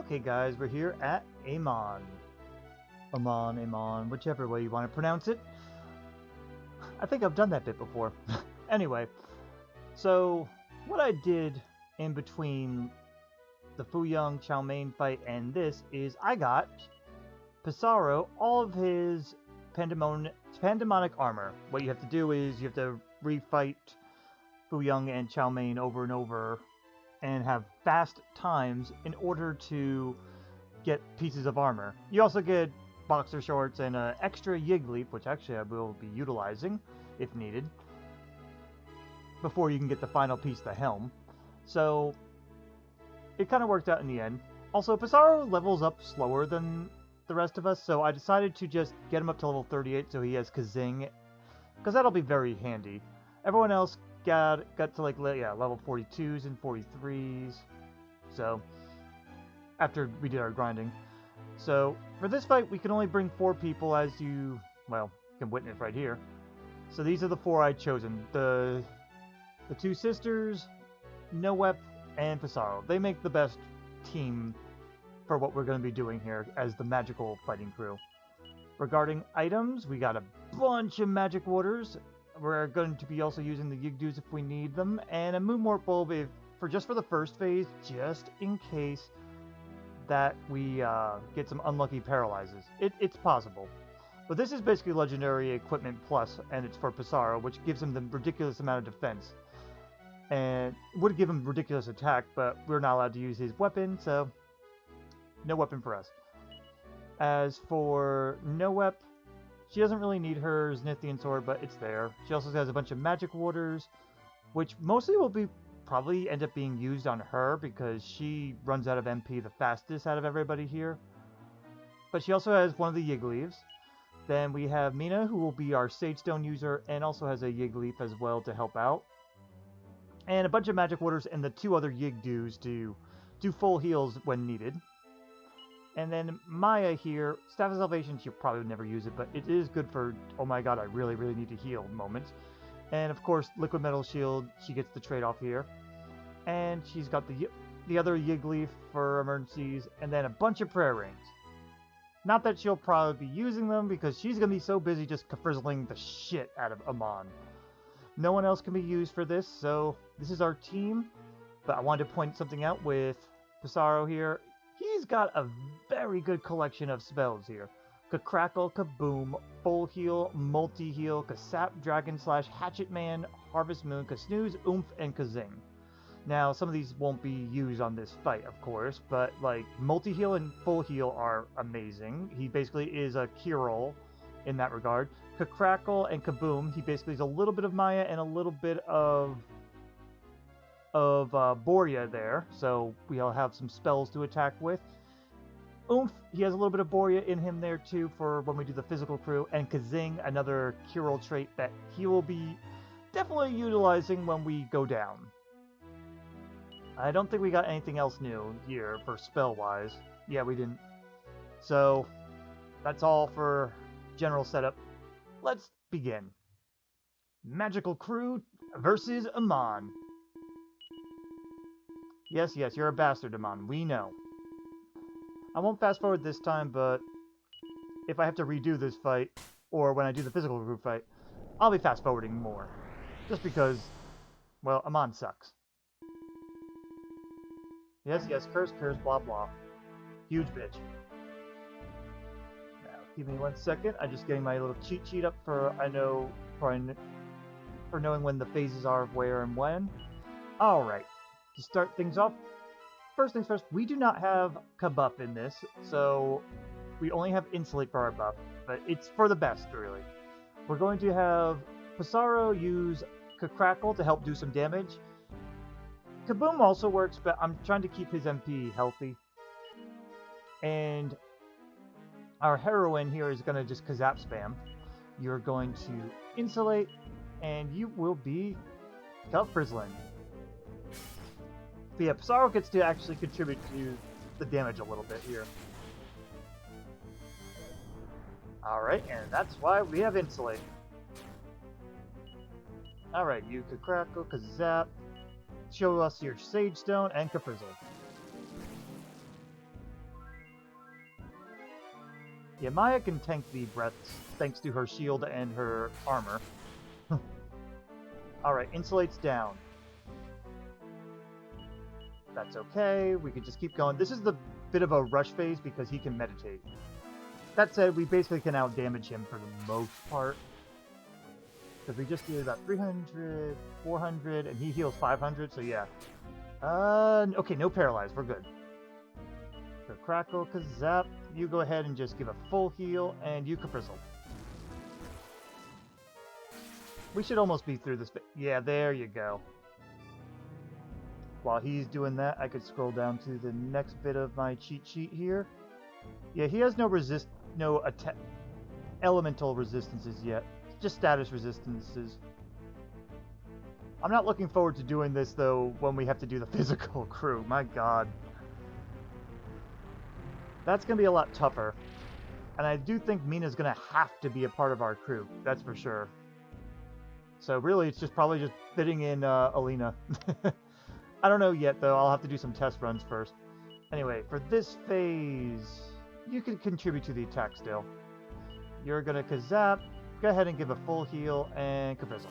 Okay guys, we're here at Aamon. Aamon, whichever way you want to pronounce it. I think I've done that bit before. Anyway, so what I did in between the Fuyang Chow Mein fight and this is I got Psaro all of his pandemonic armor. What you have to do is you have to refight Fuyang and Chow Mein over and over and have fast times in order to get pieces of armor. You also get boxer shorts and an extra Yig Leaf, which actually I will be utilizing if needed, before you can get the final piece, the helm. So it kind of worked out in the end. Also, Psaro levels up slower than the rest of us, so I decided to just get him up to level 38 so he has Kazing, because that'll be very handy. Everyone else got to like level 42s and 43s, so after we did our grinding. So for this fight we can only bring 4 people, as you can witness right here. So these are the 4 I'd chosen. The 2 sisters, Noep, and Psaro. They make the best team for what we're going to be doing here as the magical fighting crew. Regarding items, we got a bunch of magic waters. We're going to be also using the Yigdoos if we need them, and a Moonwort Bulb just for the first phase, just in case that we get some unlucky paralyzes. It's possible. But this is basically Legendary Equipment Plus, and it's for Psaro, which gives him the ridiculous amount of defense. And would give him ridiculous attack, but we're not allowed to use his weapon, so no weapon for us. As for Noep, she doesn't really need her Znithian sword, but it's there. She also has a bunch of magic waters, which mostly will probably end up being used on her because she runs out of MP the fastest out of everybody here. But she also has one of the Yig Leaves. Then we have Meena, who will be our Sage Stone user and also has a Yig Leaf as well to help out. And a bunch of magic waters and the 2 other Yigdoos to do full heals when needed. And then Maya here, Staff of Salvation, she'll probably never use it, but it is good for, oh my god, I really, really need to heal moments. And of course, Liquid Metal Shield, she gets the trade-off here. And she's got the other Yig Leaf for emergencies, and then a bunch of prayer rings. Not that she'll probably be using them, because she's going to be so busy just frizzling the shit out of Aamon. No one else can be used for this, so this is our team. But I wanted to point something out with Psaro here. He's got a very good collection of spells here. Crackle, Kaboom, Full Heal, Multi-Heal, Kasap, Dragon Slash, Hatchet Man, Harvest Moon, Snooze, Oomph, and Kazing. Now, some of these won't be used on this fight, of course, but like Multi-Heal and Full Heal are amazing. He basically is a Kiryl in that regard. Crackle and Kaboom, he basically is a little bit of Maya and a little bit of Borya there, so we'll have some spells to attack with. Oomph, he has a little bit of Borya in him there too for when we do the physical crew, and Kazing, another Kiryl trait that he will be definitely utilizing when we go down. I don't think we got anything else new here for spell-wise. Yeah, we didn't. So, that's all for general setup. Let's begin. Magical Crew versus Aamon. Yes, you're a bastard, Aamon. We know. I won't fast forward this time, but if I have to redo this fight, or when I do the physical group fight, I'll be fast forwarding more. Just because, well, Aamon sucks. Yes, curse, blah blah. Huge bitch. Now, give me 1 second. I'm just getting my little cheat sheet up for knowing when the phases are of where and when. Alright. To start things off, first things first, we do not have Kabuff in this, so we only have Insulate for our buff, but it's for the best, really. We're going to have Psaro use Crackle to help do some damage. Kaboom also works, but I'm trying to keep his MP healthy. And our heroine here is going to just Kasap spam. You're going to Insulate, and you will be frizzling. But yeah, Psaro gets to actually contribute to the damage a little bit here. Alright, and that's why we have Insulate. Alright, you could Crackle, Kasap, show us your Sage Stone, and Kafrizzle. Yeah, Maya can tank the breaths thanks to her shield and her armor. Alright, Insulate's down. That's okay, we could just keep going. This is the bit of a rush phase because he can meditate. That said, we basically can out-damage him for the most part. Because we just did about 300, 400, and he heals 500, so yeah. Okay, no paralyze, we're good. So Crackle, Kasap, you go ahead and just give a full heal, and you Caprizzle. We should almost be through this bit. Yeah, there you go. While he's doing that, I could scroll down to the next bit of my cheat sheet here. Yeah, he has no elemental resistances yet. Just status resistances. I'm not looking forward to doing this, though, when we have to do the physical crew. My god. That's going to be a lot tougher. And I do think Meena's going to have to be a part of our crew. That's for sure. So really, it's probably just fitting in Alina. I don't know yet, though. I'll have to do some test runs first. Anyway, for this phase, you can contribute to the attack still. You're going to Kasap. Go ahead and give a full heal and Caprizzle.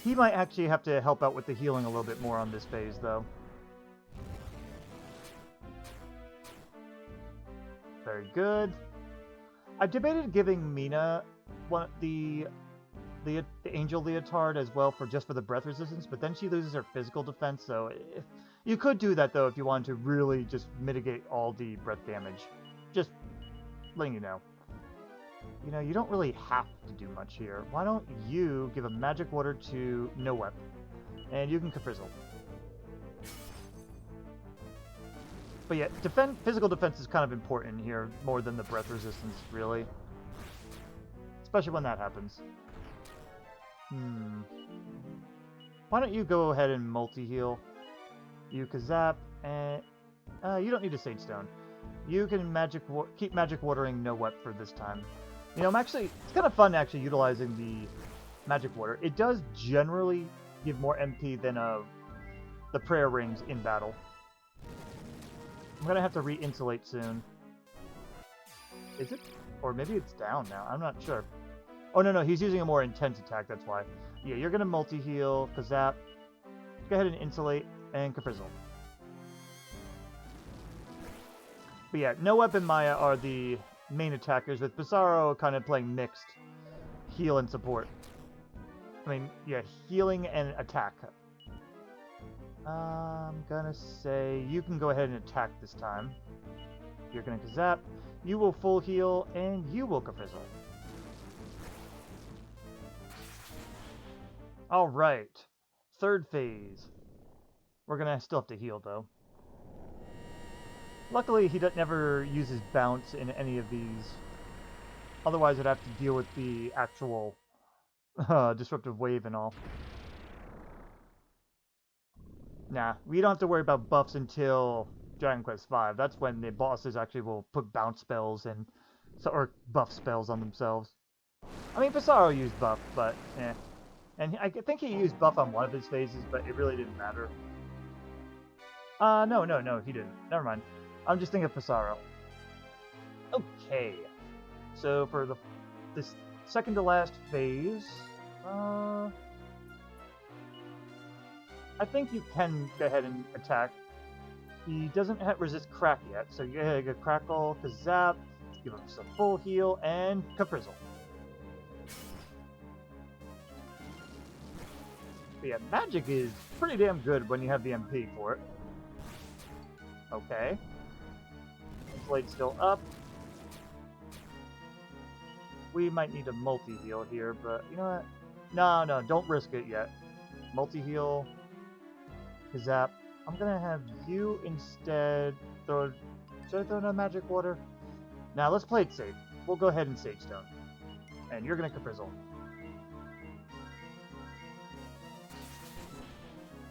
He might actually have to help out with the healing a little bit more on this phase, though. Very good. I debated giving Meena the Angel Leotard as well just for the breath resistance, but then she loses her physical defense, so you could do that, though, if you wanted to really just mitigate all the breath damage. Just letting you know. You know, you don't really have to do much here. Why don't you give a magic water to Noep, and you can Caprizzle. But yeah, physical defense is kind of important here, more than the breath resistance, really. Especially when that happens. Why don't you go ahead and multi-heal? You Kasap, and you don't need a Sage Stone. You can keep magic watering Noep for this time. You know, it's kind of fun actually utilizing the magic water. It does generally give more MP than the prayer rings in battle. I'm gonna have to re-insulate soon. Is it? Or maybe it's down now. I'm not sure. Oh, no, he's using a more intense attack, that's why. Yeah, you're gonna multi-heal, Kasap. Go ahead and insulate, and Caprizzle. But yeah, Noep and Maya are the main attackers, with Psaro kind of playing mixed heal and support. I mean, yeah, healing and attack. I'm gonna say you can go ahead and attack this time. You're gonna Kasap, you will full heal, and you will Caprizzle. Alright, third phase. We're gonna still have to heal, though. Luckily, he never uses bounce in any of these. Otherwise, I'd have to deal with the actual disruptive wave and all. Nah, we don't have to worry about buffs until Dragon Quest V. That's when the bosses actually will put bounce spells or buff spells on themselves. I mean, Psaro used buff, but eh. And I think he used buff on one of his phases, but it really didn't matter. No, he didn't. Never mind. I'm just thinking of Psaro. Okay. So for this second to last phase, I think you can go ahead and attack. He doesn't resist crack yet, so you gotta go Crackle, Kasap, give him some full heal, and Caprizzle. But yeah, magic is pretty damn good when you have the MP for it. Okay. Insulate's still up. We might need a multi-heal here, but you know what? No, don't risk it yet. Multi-heal. Kasap. I'm gonna have you instead should I throw in a magic water? Now let's play it safe. We'll go ahead and Sage Stone. And you're gonna Caprizzle.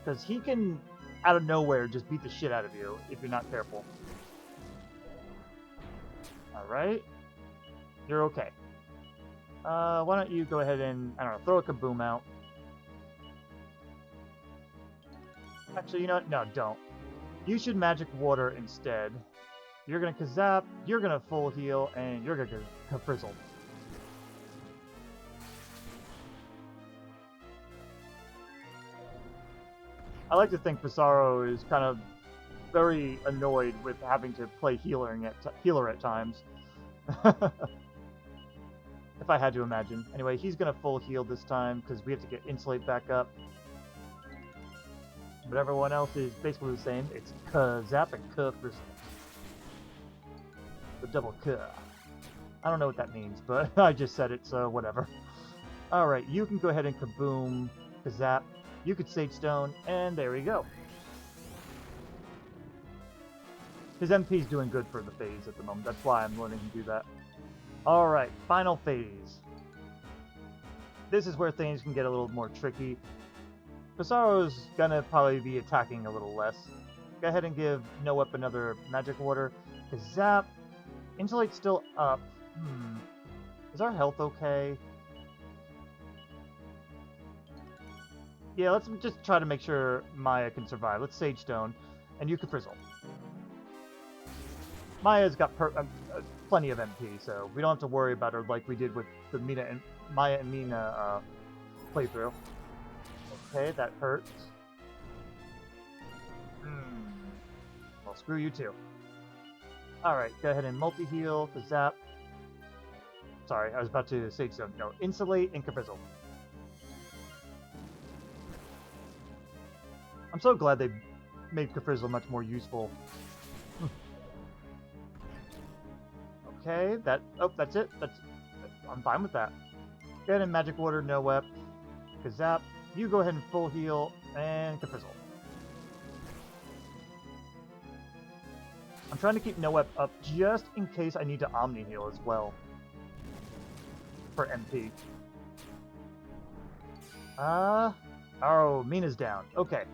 Because he can, out of nowhere, just beat the shit out of you if you're not careful. Alright. You're okay. Why don't you go ahead and, I don't know, throw a kaboom out. Actually, you know what? No, don't. You should magic water instead. You're gonna Kasap, you're gonna full heal, and you're gonna Frizzle. I like to think Psaro is kind of very annoyed with having to play healer at times. If I had to imagine. Anyway, he's gonna full heal this time because we have to get Insulate back up. But everyone else is basically the same. It's Kasap and Frizzle. The double K. I don't know what that means, but I just said it, so whatever. Alright, you can go ahead and Kaboom, Kasap. You could Sage Stone, and there we go. His MP's doing good for the phase at the moment. That's why I'm letting him do that. Alright, final phase. This is where things can get a little more tricky. Psaro's gonna probably be attacking a little less. Go ahead and give Noep another magic water. Kasap. Insulate's still up. Is our health okay? Yeah, let's just try to make sure Maya can survive. Let's Sage Stone, and you can Frizzle. Maya's got plenty of MP, so we don't have to worry about her like we did with the Maya and Meena playthrough. Okay, that hurts. Well, screw you too. Alright, go ahead and multi-heal, Kasap. Sorry, I was about to Sage Stone. No, Insulate and Frizzle. I'm so glad they made Frizzle much more useful. Okay, that's it. I'm fine with that. Go ahead and Magic Water, Noep. Kasap, you go ahead and full heal, and Frizzle. I'm trying to keep Noep up just in case I need to Omni Heal as well. For MP. Oh, Meena's down. Okay.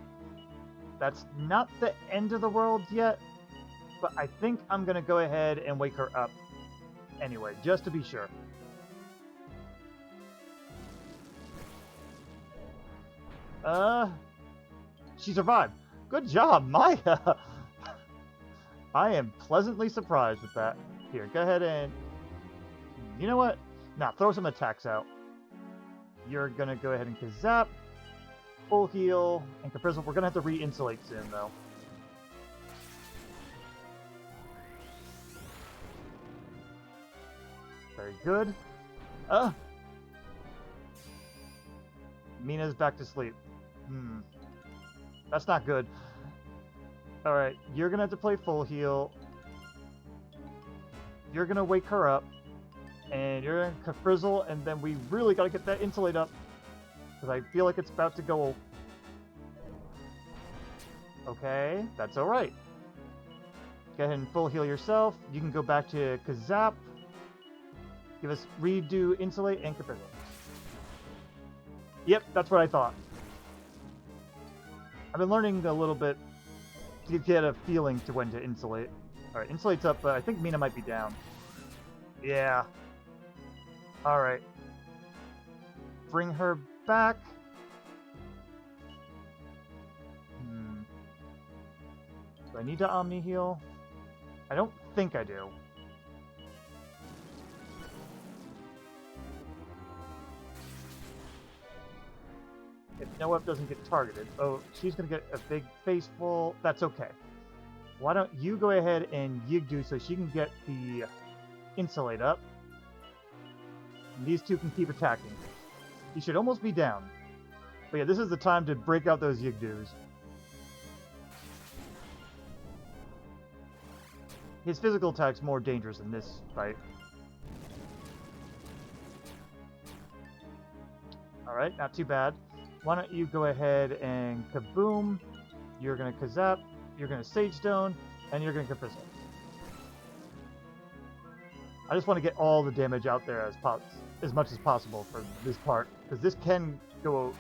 That's not the end of the world yet, but I think I'm gonna go ahead and wake her up anyway, just to be sure. She survived. Good job, Maya! I am pleasantly surprised with that. Here, go ahead and... You know what? Nah, throw some attacks out. You're gonna go ahead and Kasap. Full heal, and Frizzle. We're gonna have to re-insulate soon, though. Very good. Meena's back to sleep. That's not good. Alright, you're gonna have to play full heal. You're gonna wake her up. And you're gonna Frizzle, and then we really gotta get that Insulate up. Because I feel like it's about to go... Okay, that's alright. Go ahead and full heal yourself. You can go back to Kasap. Give us redo, Insulate, and Frizzle. Yep, that's what I thought. I've been learning a little bit to get a feeling to when to Insulate. Alright, Insulate's up, but I think Meena might be down. Yeah. Alright. Bring her back. Do I need to Omni Heal? I don't think I do. If Noep doesn't get targeted... Oh, she's gonna get a big face full. That's okay. Why don't you go ahead and Yigdu so she can get the Insulate up. And these two can keep attacking. He should almost be down. But yeah, this is the time to break out those Yigdus. His physical attack's more dangerous in this fight. Alright, not too bad. Why don't you go ahead and Kaboom. You're going to Kasap. You're going to Sage Stone. And you're going to Frizzle. I just want to get all the damage out there as much as possible for this part. Because this can go...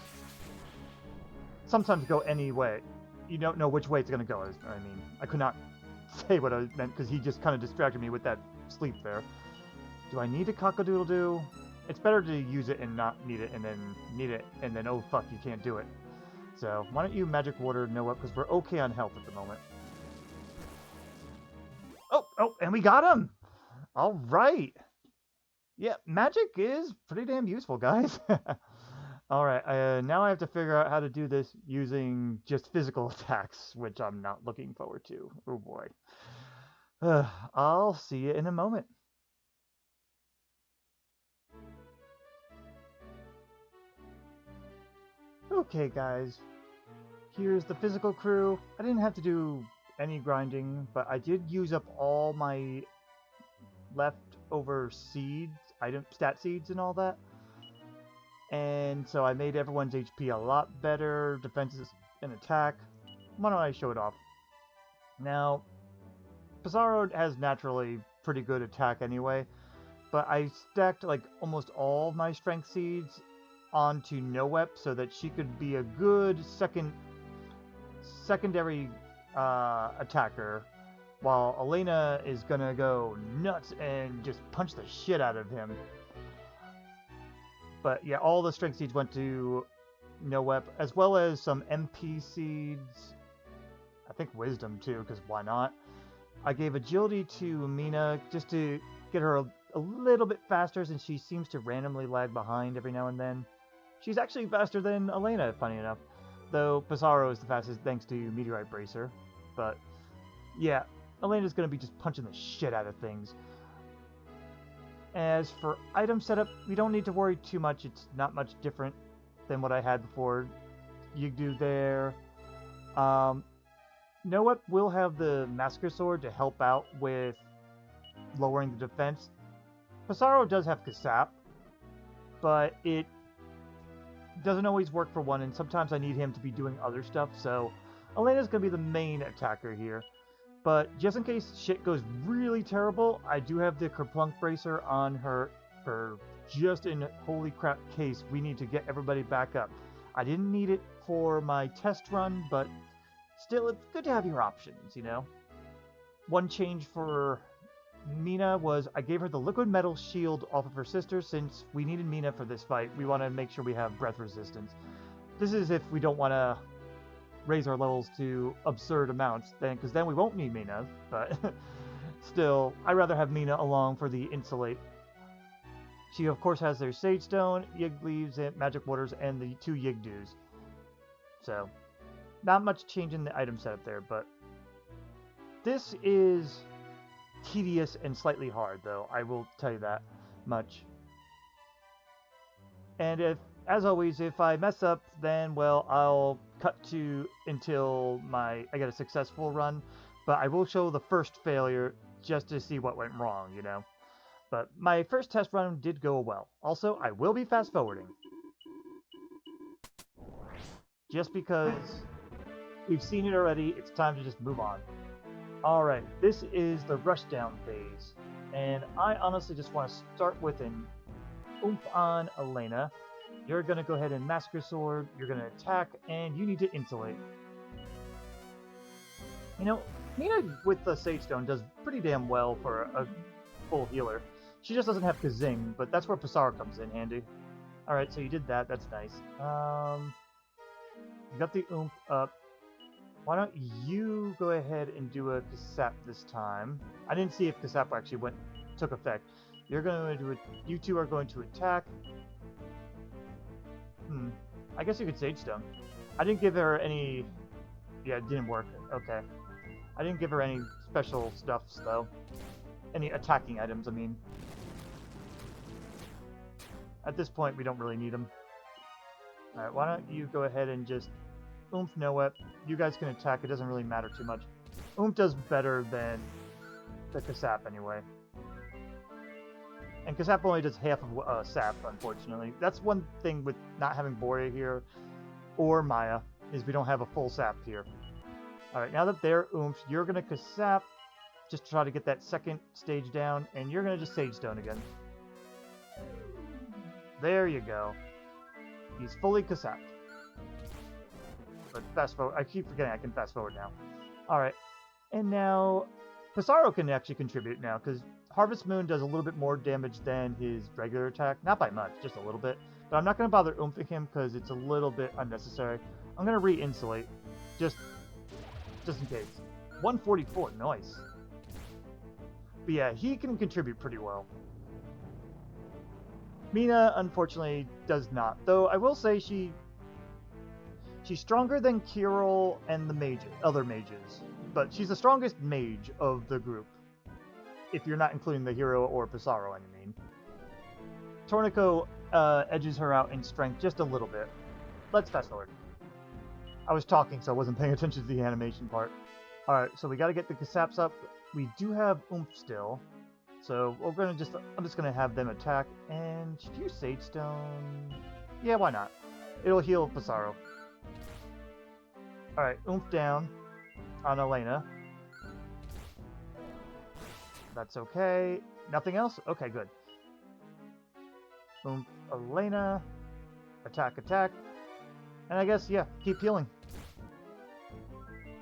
sometimes go any way. You don't know which way it's going to go. I mean, I could not say what I meant because he just kind of distracted me with that sleep there. Do I need a cock-a-doodle-doo? It's better to use it and not need it, and then need it, and then, oh fuck, you can't do it. So, why don't you Magic Water Noep, because we're okay on health at the moment. Oh, and we got him! Alright! Yeah, magic is pretty damn useful, guys. Alright, now I have to figure out how to do this using just physical attacks, which I'm not looking forward to. Oh boy. I'll see you in a moment. Okay, guys. Here's the physical crew. I didn't have to do any grinding, but I did use up all my leftover seeds, stat seeds and all that. And so I made everyone's HP a lot better, defenses and attack. Why don't I show it off? Now, Psaro has naturally pretty good attack anyway, but I stacked like almost all my strength seeds onto Noep so that she could be a good secondary attacker, while Elena is gonna go nuts and just punch the shit out of him. But yeah, all the strength seeds went to Noep, as well as some MP seeds. I think wisdom too, because why not? I gave agility to Meena just to get her a little bit faster, since she seems to randomly lag behind every now and then. She's actually faster than Elena, funny enough. Though Psaro is the fastest thanks to Meteorite Bracer. But yeah, Elena's going to be just punching the shit out of things. As for item setup, we don't need to worry too much. It's not much different than what I had before. Yigdu there. Noep will have the Massacre Sword to help out with lowering the defense. Psaro does have Kasap, but it doesn't always work for one, and sometimes I need him to be doing other stuff, so Elena's going to be the main attacker here. But just in case shit goes really terrible, I do have the Kerplunk Bracer on her for just in holy crap case we need to get everybody back up. I didn't need it for my test run, but still, it's good to have your options, you know? One change for Meena was I gave her the liquid metal shield off of her sister, since we needed Meena for this fight. We want to make sure we have breath resistance. This is if we don't want to raise our levels to absurd amounts, because then we won't need Meena, but still, I'd rather have Meena along for the Insulate. She, of course, has their Sage Stone, Yig Leaves, and Magic Waters, and the 2 Yigdus. So, not much change in the item setup there, but this is tedious and slightly hard, though, I will tell you that much. And as always, if I mess up, then, well, I'll cut to until I get a successful run, but I will show the first failure just to see what went wrong, you know. But my first test run did go well. Also, I will be fast forwarding. Just because we've seen it already, it's time to just move on. Alright, this is the rushdown phase, and I honestly just want to start with an Oomph on Elena. You're going to go ahead and Massacre Sword, you're going to attack, and you need to Insulate. You know, Meena with the Sage Stone does pretty damn well for a full healer. She just doesn't have Kazing, but that's where Psaro comes in handy. Alright, so you did that, that's nice. You got the Oomph up. Why don't you go ahead and do a Kasap this time? I didn't see if Kasap actually took effect. You're going to do it. You two are going to attack. I guess you could Sage Stone. I didn't give her any. Yeah, it didn't work. Okay. I didn't give her any special stuffs though. Any attacking items, I mean. At this point, we don't really need them. Alright, why don't you go ahead and just Oomph Noep. You guys can attack, it doesn't really matter too much. Oomph does better than the Kasap anyway. And Kasap only does half of Sap, unfortunately. That's one thing with not having Borya here, or Maya, is we don't have a full Sap here. Alright, now that they're Oomph, you're going to Kasap, just try to get that second stage down, and you're going to just Sage Stone again. There you go. He's fully Kasap. But fast forward, I keep forgetting I can fast forward now. Alright, and now Psaro can actually contribute now, because Harvest Moon does a little bit more damage than his regular attack. Not by much, just a little bit. But I'm not going to bother Oomph him because it's a little bit unnecessary. I'm going to re-insulate, just in case. 144, nice. But yeah, he can contribute pretty well. Meena, unfortunately, does not. Though I will say she's stronger than Kiryl and the other mages. But she's the strongest mage of the group. If you're not including the hero or Psaro, I mean. Tornico edges her out in strength just a little bit. Let's fast forward. I was talking, so I wasn't paying attention to the animation part. Alright, so we gotta get the Kasaps up. We do have Oomph still. So I'm just gonna have them attack. And should you Sage Stone? Yeah, why not? It'll heal Psaro. Alright, Oomph down on Elena. That's okay. Nothing else? Okay, good. Oomph, Elena. Attack, attack. And I guess, yeah, keep healing.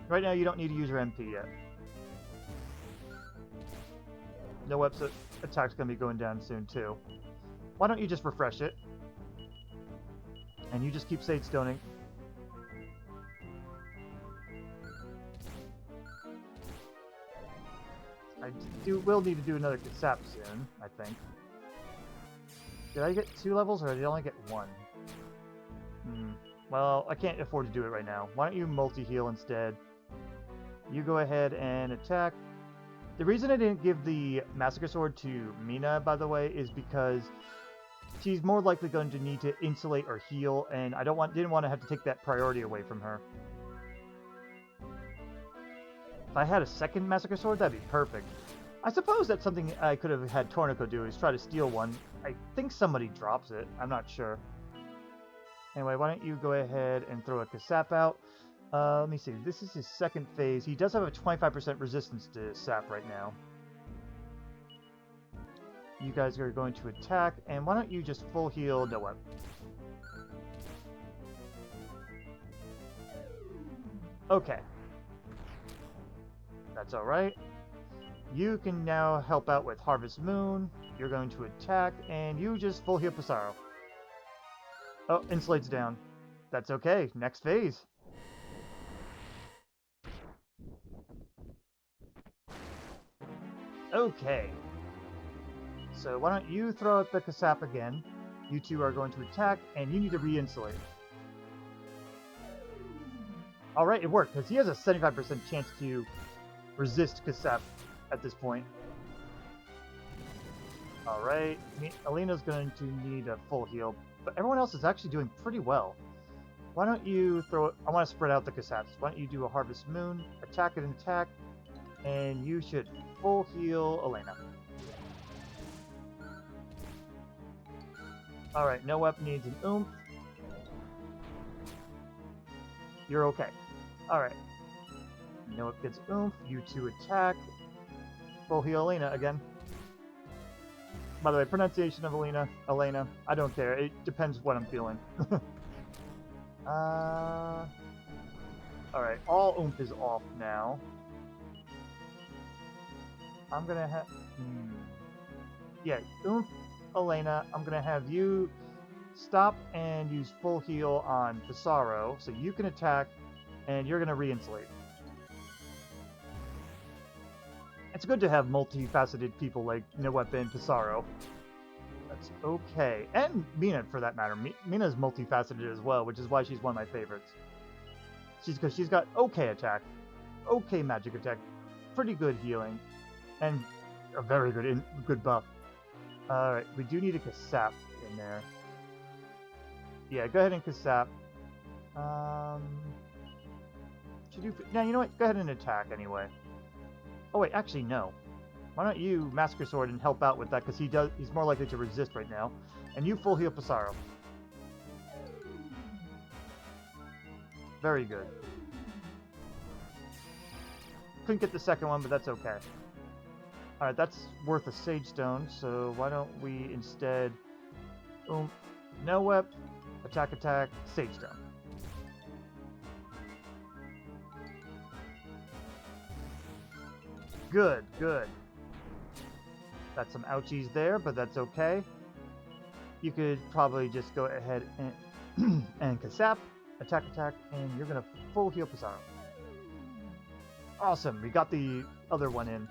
Right now, you don't need to use your MP yet. No website attack's gonna be going down soon, too. Why don't you just refresh it? And you just keep Sage Stoning. Will need to do another Kasap soon, I think. Did I get 2 levels, or did I only get 1? Well, I can't afford to do it right now. Why don't you multi-heal instead? You go ahead and attack. The reason I didn't give the Massacre Sword to Meena, by the way, is because she's more likely going to need to insulate or heal, and I didn't want to have to take that priority away from her. If I had a second Massacre Sword, that'd be perfect. I suppose that's something I could have had Tornico do, is try to steal one. I think somebody drops it. I'm not sure. Anyway, why don't you go ahead and throw a Kasap out. Let me see. This is his second phase. He does have a 25% resistance to sap right now. You guys are going to attack, and why don't you just full heal Noep? Okay. That's alright. You can now help out with Harvest Moon. You're going to attack, and you just full heal Psaro. Oh, Insulate's down. That's okay. Next phase. Okay. So why don't you throw out the Kasap again? You two are going to attack, and you need to re-insulate. Alright, it worked, because he has a 75% chance to resist Kasap at this point. Alright, Elena's going to need a full heal, but everyone else is actually doing pretty well. Why don't you throw it? I want to spread out the Kasaps. Why don't you do a Harvest Moon, attack and attack, and you should full heal Elena. Alright, Noep needs an Oomph. You're okay. Alright. Noep gets Oomph, you two attack. Full heal Elena again. By the way, pronunciation of Elena, I don't care. It depends what I'm feeling. Alright, all Oomph is off now. I'm gonna have... Yeah, Oomph, Elena, I'm gonna have you stop and use full heal on Psaro, so you can attack, and you're gonna re-insulate. It's good to have multifaceted people like Noep and Psaro. That's okay. And Meena, for that matter. Meena's multifaceted as well, which is why she's one of my favorites. Because she's got okay attack, okay magic attack, pretty good healing, and a very good buff. Alright, we do need a Kasap in there. Yeah, go ahead and Kasap. No, you know what? Go ahead and attack anyway. Oh wait, actually no. Why don't you Massacre Sword and help out with that, because he's more likely to resist right now. And you full heal Psaro. Very good. Couldn't get the second one, but that's okay. Alright, that's worth a Sage Stone, so why don't we instead... Noep, attack, Sage Stone. Good, good. Got some ouchies there, but that's okay. You could probably just go ahead and, and Kasap, attack, and you're gonna full heal Psaro. Awesome, we got the other one in.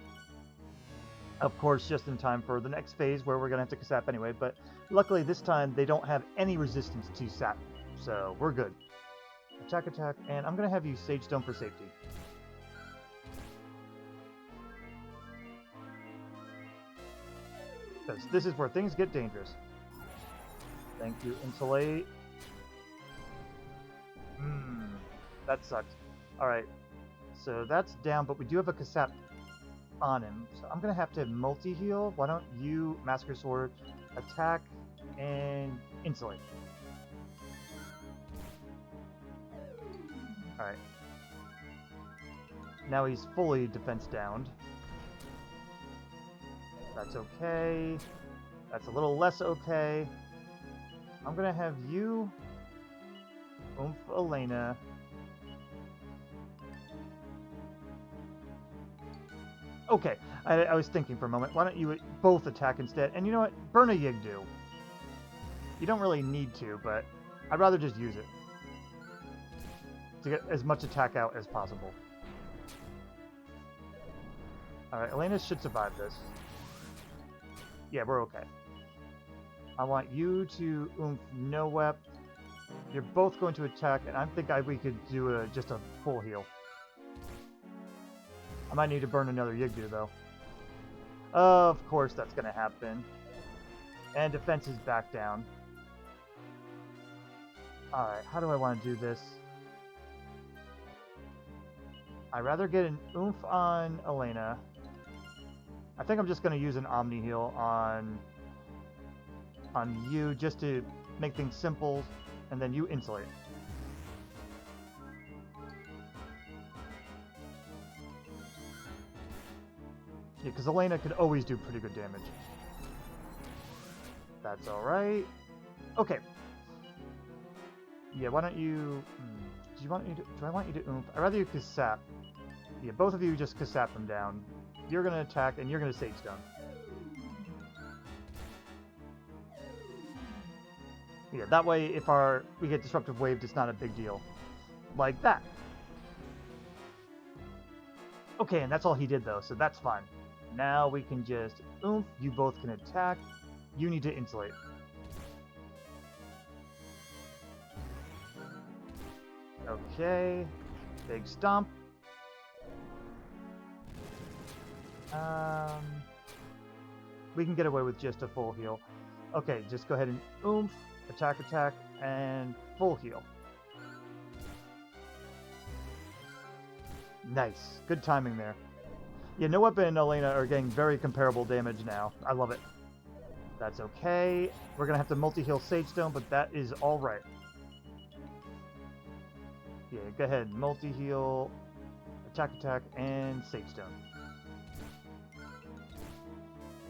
Of course, just in time for the next phase where we're going to have to Kasap anyway, but luckily this time they don't have any resistance to Sap, so we're good. Attack, attack, and I'm going to have you Sage Stone for safety. Because this is where things get dangerous. Thank you, Insulate. That sucked. Alright, so that's down, but we do have a Kasap on him. So I'm going to have to multi-heal. Why don't you, Massacre Sword, attack, and Insulate. Alright. Now he's fully defense downed. That's okay. That's a little less okay. I'm going to have you, Oomph Elena. Okay, I was thinking for a moment. Why don't you both attack instead? And you know what? Burn a Yigdu. You don't really need to, but I'd rather just use it to get as much attack out as possible. Alright, Elena should survive this. Yeah, we're okay. I want you to Oomph no wep. You're both going to attack, and I think we could do just a full heal. I might need to burn another Yigdu, though. Of course that's going to happen. And defense is back down. Alright, how do I want to do this? I'd rather get an Oomph on Elena. I think I'm just going to use an Omni Heal on you, just to make things simple, and then you Insulate. Yeah, because Elena could always do pretty good damage. That's alright. Okay. Yeah, why don't you... do I want you to Oomph? I'd rather you Kasap. Yeah, both of you just Kasap him down. You're going to attack, and you're going to Sage Stone. Yeah, that way if we get Disruptive Waved, it's not a big deal. Like that. Okay, and that's all he did though, so that's fine. Now we can just Oomph, you both can attack, you need to Insulate. Okay, big stomp. We can get away with just a full heal. Okay, just go ahead and Oomph, attack, attack, and full heal. Nice. Good timing there. Yeah, No Weapon and Elena are getting very comparable damage now. I love it. That's okay. We're going to have to multi-heal Sage Stone, but that is alright. Yeah, go ahead. Multi-heal, attack, attack, and Sage Stone.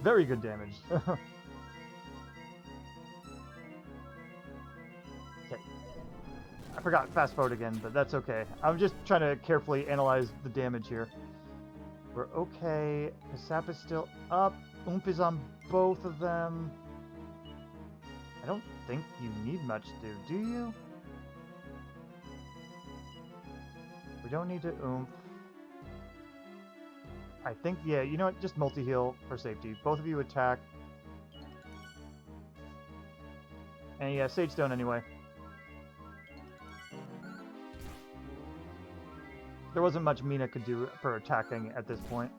Very good damage. Okay. I forgot fast forward again, but that's okay. I'm just trying to carefully analyze the damage here. We're okay. Kasap is still up. Oomph is on both of them. I don't think you need much, do you? We don't need to Oomph. I think, yeah, you know what? Just multi-heal for safety. Both of you attack. And yeah, Sage Stone anyway. There wasn't much Meena could do for attacking at this point.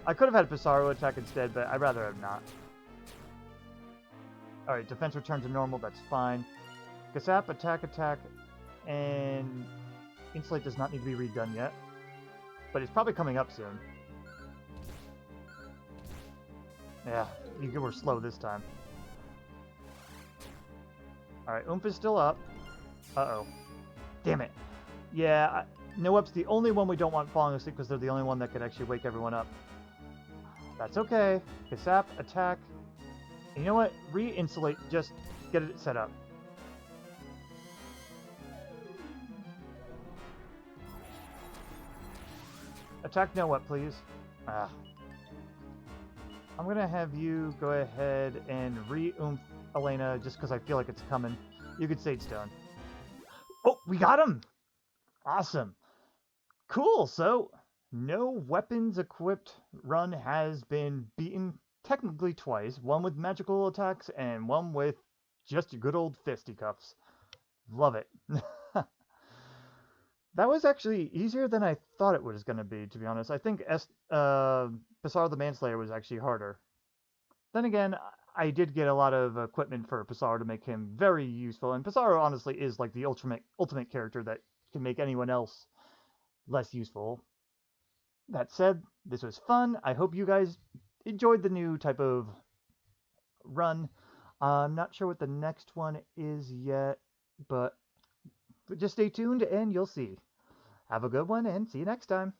I could have had Psaro attack instead, but I'd rather have not. Alright, defense return to normal, that's fine. Kasap, attack, attack, and Insulate does not need to be redone yet. But it's probably coming up soon. Yeah, you were slow this time. Alright, Oomph is still up. Uh-oh. Damn it. Yeah, No Wep's the only one we don't want falling asleep because they're the only one that could actually wake everyone up. That's okay. Kasap, attack. And you know what? Re-Insulate, just get it set up. Attack No Wep, please. Ah. I'm going to have you go ahead and re-Oomph Elena just because I feel like it's coming. You could Sage Stone. Oh, we got him! Awesome. Cool, so no weapons equipped run has been beaten technically twice, one with magical attacks and one with just your good old fisticuffs. Love it. That was actually easier than I thought it was going to be, to be honest. I think Psaro the Manslayer was actually harder. Then again, I did get a lot of equipment for Psaro to make him very useful, and Psaro honestly is like the ultimate character that can make anyone else less useful. That said, this was fun. I hope you guys enjoyed the new type of run. I'm not sure what the next one is yet, but just stay tuned and you'll see. Have a good one and see you next time.